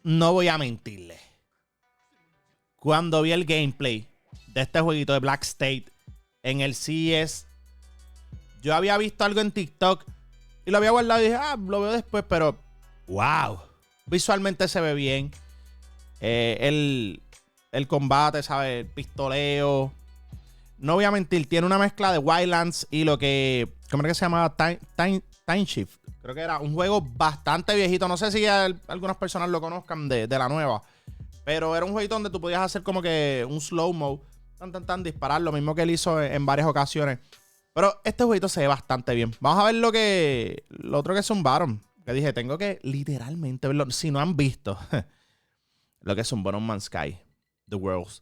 no voy a mentirle. Cuando vi el gameplay de este jueguito de Black State en el CES, yo había visto algo en TikTok y lo había guardado y dije, lo veo después, pero wow, visualmente se ve bien. El combate, ¿sabes? El pistoleo. No voy a mentir, tiene una mezcla de Wildlands y lo que, ¿cómo es que se llamaba? Time Shift. Creo que era un juego bastante viejito. No sé si algunas personas lo conozcan de la nueva. Pero era un jueguito donde tú podías hacer como que un slow-mo. Disparar. Lo mismo que él hizo en varias ocasiones. Pero este jueguito se ve bastante bien. Vamos a ver lo otro que zumbaron. Que dije, tengo que literalmente verlo. Si no han visto lo que zumbaron Man's Sky, The Worlds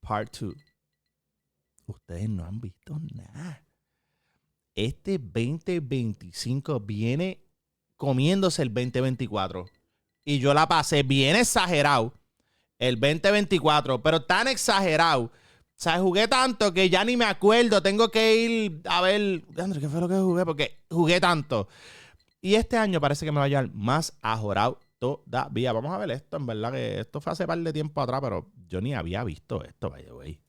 Part 2. Ustedes no han visto nada. Este 2025 viene comiéndose el 2024. Y yo la pasé bien exagerado el 2024, pero tan exagerado. O sea, jugué tanto que ya ni me acuerdo. Tengo que ir a ver, André, ¿qué fue lo que jugué? Porque jugué tanto. Y este año parece que me va a llevar más ajorado todavía. Vamos a ver esto. En verdad que esto fue hace par de tiempo atrás, pero yo ni había visto esto, by the way.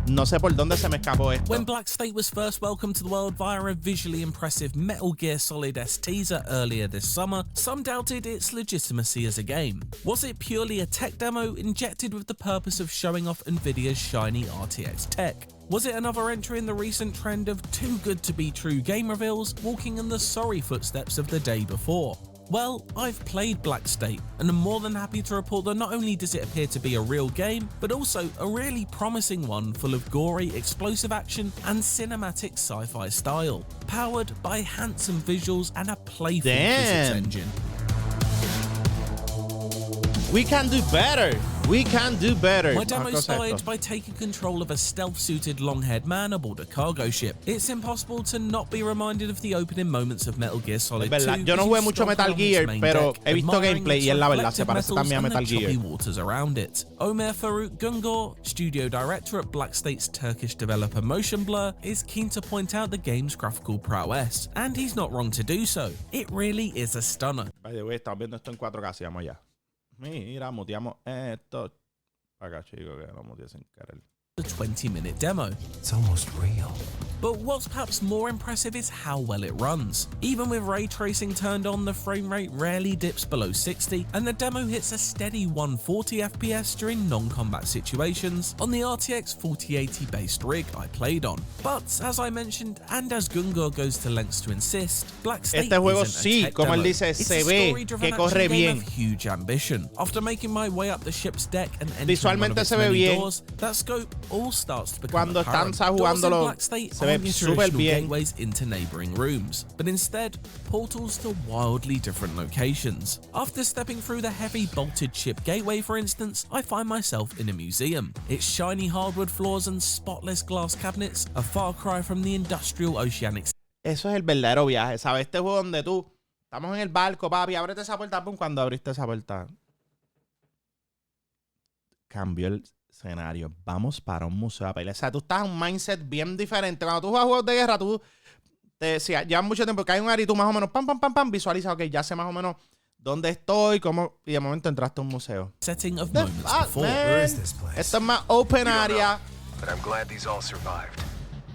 No sé por dónde se me escapó esto. When Black State was first welcomed to the world via a visually impressive Metal Gear Solid-esque teaser earlier this summer, some doubted its legitimacy as a game. Was it purely a tech demo injected with the purpose of showing off Nvidia's shiny RTX tech? Was it another entry in the recent trend of too good to be true game reveals, walking in the sorry footsteps of the day before? Well, I've played Black State, and I'm more than happy to report that not only does it appear to be a real game, but also a really promising one full of gory, explosive action and cinematic sci-fi style, powered by handsome visuals and a playful physics engine. We can do better. We can do better. My demo started by taking control of a stealth-suited long-haired man aboard a cargo ship. It's impossible to not be reminded of the opening moments of Metal Gear Solid 2. Yo no jugué mucho Metal Gear, pero he visto gameplay y es la verdad, se parece también a Metal Gear. Waters around it. Ömer Faruk Güngör, studio director at Black State's Turkish developer Motion Blur, is keen to point out the game's graphical prowess, and he's not wrong to do so. It really is a stunner. By the way, estamos viendo esto en 4K, si vamos allá. Mira, muteamos esto. Acá, chicos, que no muteé sin querer. The 20-minute demo. It's almost real. But what's perhaps more impressive is how well it runs. Even with ray tracing turned on, the frame rate rarely dips below 60, and the demo hits a steady 140 FPS during non-combat situations on the RTX 4080 based rig I played on. But as I mentioned, and as Güngör goes to lengths to insist, Black State este juego isn't a sí, tech como él demo. dice, It's se a ve story-driven que corre action game bien. of huge ambition. After making my way up the ship's deck and entering Visualmente one of its se ve many bien. doors, that scope all starts to become Cuando apparent. están jugándolo, se ve súper bien. Gateways into neighboring rooms, but instead portals to wildly different locations. After stepping through the heavy bolted ship gateway, for instance, I find myself in a museum. Its shiny hardwood floors and spotless glass cabinets, a far cry from the industrial oceanic. Eso es el verdadero viaje, ¿sabes? Este juego donde tú estamos en el barco, papi, ábrete esa puerta, pum, cuando abriste esa puerta cambió el escenario. Vamos para un museo a pelear. O sea, tú estás en un mindset bien diferente. Cuando tú juegas juegos de guerra, tú llevas mucho tiempo que hay un área y tú más o menos pam, visualiza, ok, ya sé más o menos dónde estoy, cómo, y de momento entraste a un museo. Setting of moments before. Where is this place? Esto es más open area. But I'm glad these all survived.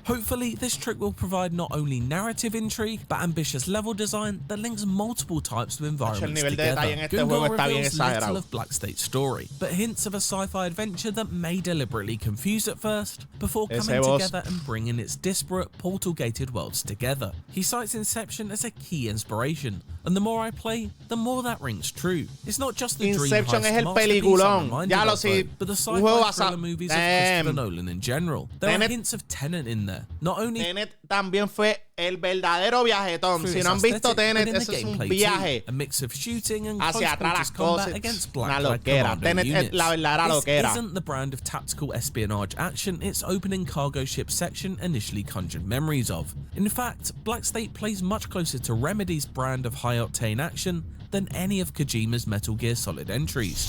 Hopefully, this trick will provide not only narrative intrigue, but ambitious level design that links multiple types of environments El nivel de detalle en este together. juego Güngör está bien reveals exagerado. little of Black State's story, but hints of a sci-fi adventure that may deliberately confuse at first, before coming together and bringing its disparate, portal-gated worlds together. He cites Inception as a key inspiration, and the more I play, the more that rings true. It's not just the Inception dream es el heist masterpiece peliculón. I'm reminded Ya lo of, sé. though, but the Un juego sci-fi thriller basado. movies of Christopher Nolan in general. There are hints of Tenet in there. Not only Tenet también fue el verdadero viajetón. Si no han visto Tenet, eso es un viaje hacia atrás las cosas. Una loquera. Tenet es la verdadera loquera. This isn't the brand of tactical espionage action its opening cargo ship section initially conjured memories of. In fact, Black State plays much closer to Remedy's brand of high-octane action than any of Kojima's Metal Gear Solid entries.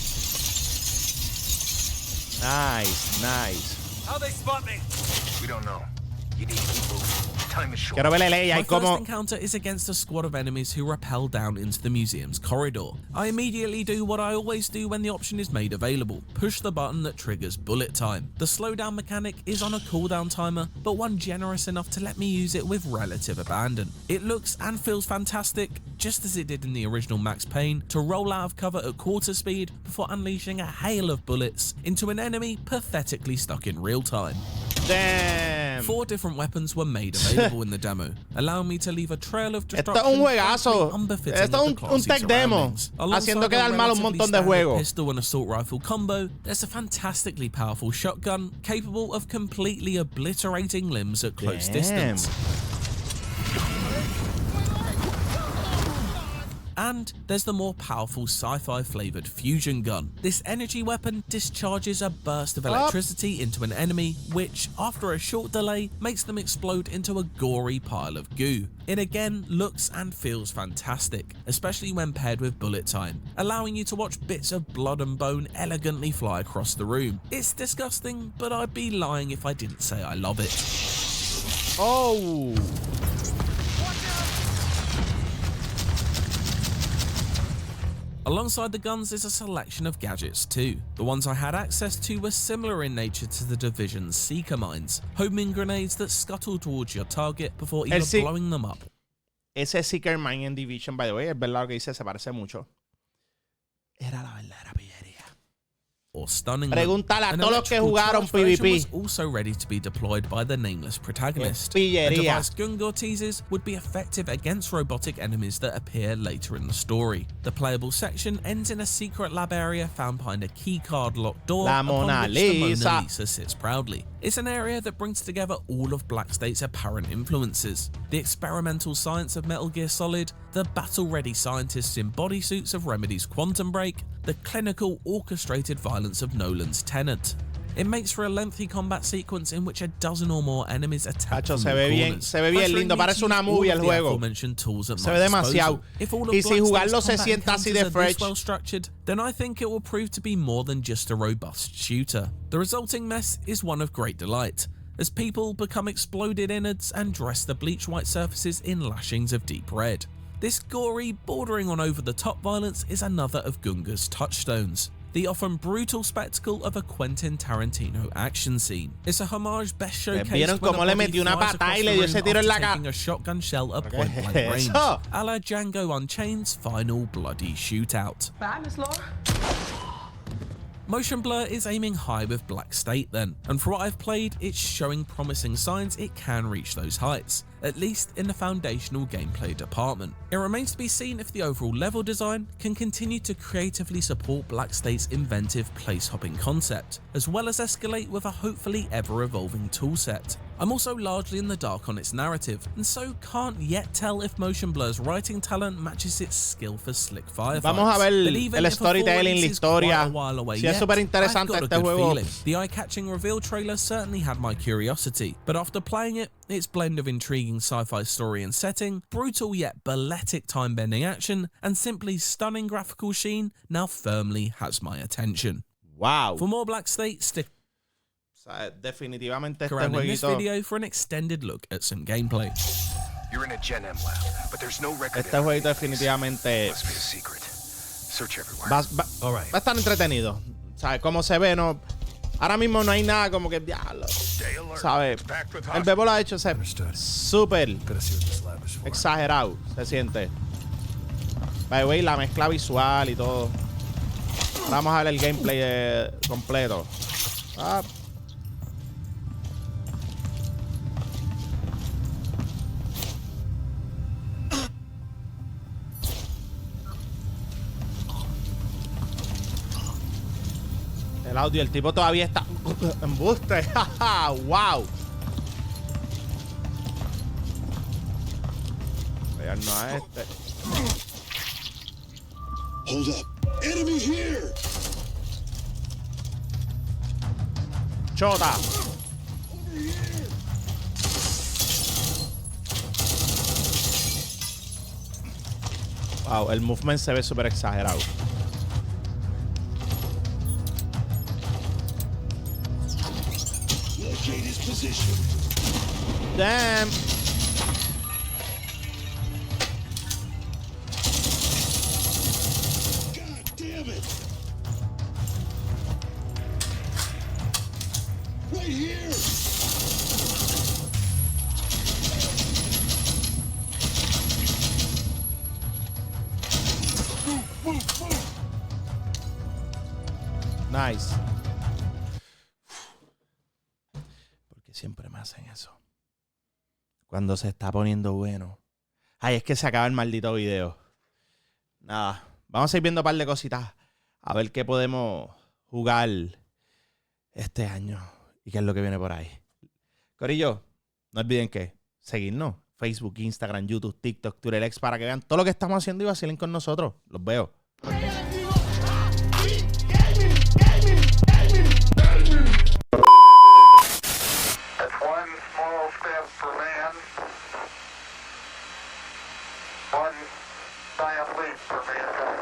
Nice. How'd they spot me? We don't know. You need to keep moving. Time is short. Quiero ver el My AI first como... encounter is against a squad of enemies who rappel down into the museum's corridor. I immediately do what I always do when the option is made available, push the button that triggers bullet time. The slowdown mechanic is on a cooldown timer, but one generous enough to let me use it with relative abandon. It looks and feels fantastic, just as it did in the original Max Payne, to roll out of cover at quarter speed before unleashing a hail of bullets into an enemy pathetically stuck in real time. Damn. 4 different weapons were made available in the demo, allowing me to leave a trail of Esto destruction es un juegazo. unbefitting Esto of es the un classy tech demo. surroundings. Haciendo Alongside quedar a mal un relatively montón de standard juegos. pistol and assault rifle combo, there's a fantastically powerful shotgun capable of completely obliterating limbs at close distance. And there's the more powerful sci-fi flavoured fusion gun. This energy weapon discharges a burst of electricity into an enemy, which, after a short delay, makes them explode into a gory pile of goo. It again looks and feels fantastic, especially when paired with bullet time, allowing you to watch bits of blood and bone elegantly fly across the room. It's disgusting, but I'd be lying if I didn't say I love it. Oh. Alongside the guns is a selection of gadgets too. The ones I had access to were similar in nature to the Division's Seeker mines, homing grenades that scuttle towards your target before either blowing them up. Ese Seeker mine en Division, by the way, es verdad lo que dice, se parece mucho. Era la verdadera pillería. Or stunning Pregúntale a todos los que jugaron PvP. PvP. Was also ready to be deployed by the nameless protagonist. A Pillería. device Gungar teases would be effective against robotic enemies that appear later in the story. The playable section ends in a secret lab area found behind a keycard locked door La upon Mona which the Lisa. Mona Lisa sits proudly. It's an area that brings together all of Blackstate's apparent influences. The experimental science of Metal Gear Solid, the battle-ready scientists in bodysuits of Remedy's Quantum Break, the clinical, orchestrated violence of Nolan's Tenet. It makes for a lengthy combat sequence in which a dozen or more enemies attack Cacho, from se all ve bien, corners, se ve bien lindo, parece una movie el juego. Se ve demasiado. Y si jugarlo se sienta así de fresh. Well structured, then I think it will prove to be more than just a robust shooter. The resulting mess is one of great delight, as people become exploded innards and dress the bleach white surfaces in lashings of deep red. This gory, bordering on over-the-top violence is another of Gungar's touchstones. The often brutal spectacle of a Quentin Tarantino action scene. It's a homage best showcased ¿Vieron cómo le metió una patada y le dio ese tiro en la cara? A shotgun shell at point blank range, a la Django Unchained's final bloody shootout. Bye, Miss Laura. Motion blur is aiming high with Black State then, and for what I've played, it's showing promising signs it can reach those heights, at least in the foundational gameplay department. It remains to be seen if the overall level design can continue to creatively support Black State's inventive place-hopping concept, as well as escalate with a hopefully ever-evolving toolset. I'm also largely in the dark on its narrative, and so can't yet tell if Motion Blur's writing talent matches its skill for slick firefights. Vamos a ver el storytelling, la historia. Si es súper interesante este juego. The eye-catching reveal trailer certainly had my curiosity, but after playing it, its blend of intriguing sci-fi story and setting, brutal yet balletic time-bending action, and simply stunning graphical sheen now firmly has my attention. Wow. For more Black State, stick definitivamente este around in this jueguito. video for an extended look at some gameplay. You're in a Gen M lab, but there's no record. Este jueguito definitivamente Must be a secret. Search everywhere. va a estar entretenido. ¿Sabes? Como se ve, no. Ahora mismo no hay nada como que diablo. ¿Sabes? El Bebo lo ha hecho súper exagerado. Se siente. By the way, la mezcla visual y todo. Ahora vamos a ver el gameplay completo. El audio, el tipo todavía está embuste. Wow. Vean a este. Hold up. Enemy here. Chota. Wow, el movement se ve súper exagerado. Damn. here! Nice. Porque siempre me hacen eso. Cuando se está poniendo bueno. Ay, es que se acaba el maldito video. Nada. Vamos a ir viendo un par de cositas. A ver qué podemos jugar este año. Y qué es lo que viene por ahí. Corillo, no olviden que seguirnos. Facebook, Instagram, YouTube, TikTok, Twitter X, para que vean todo lo que estamos haciendo y vacilen con nosotros. Los veo. That's one small step for man, one giant leap for mankind.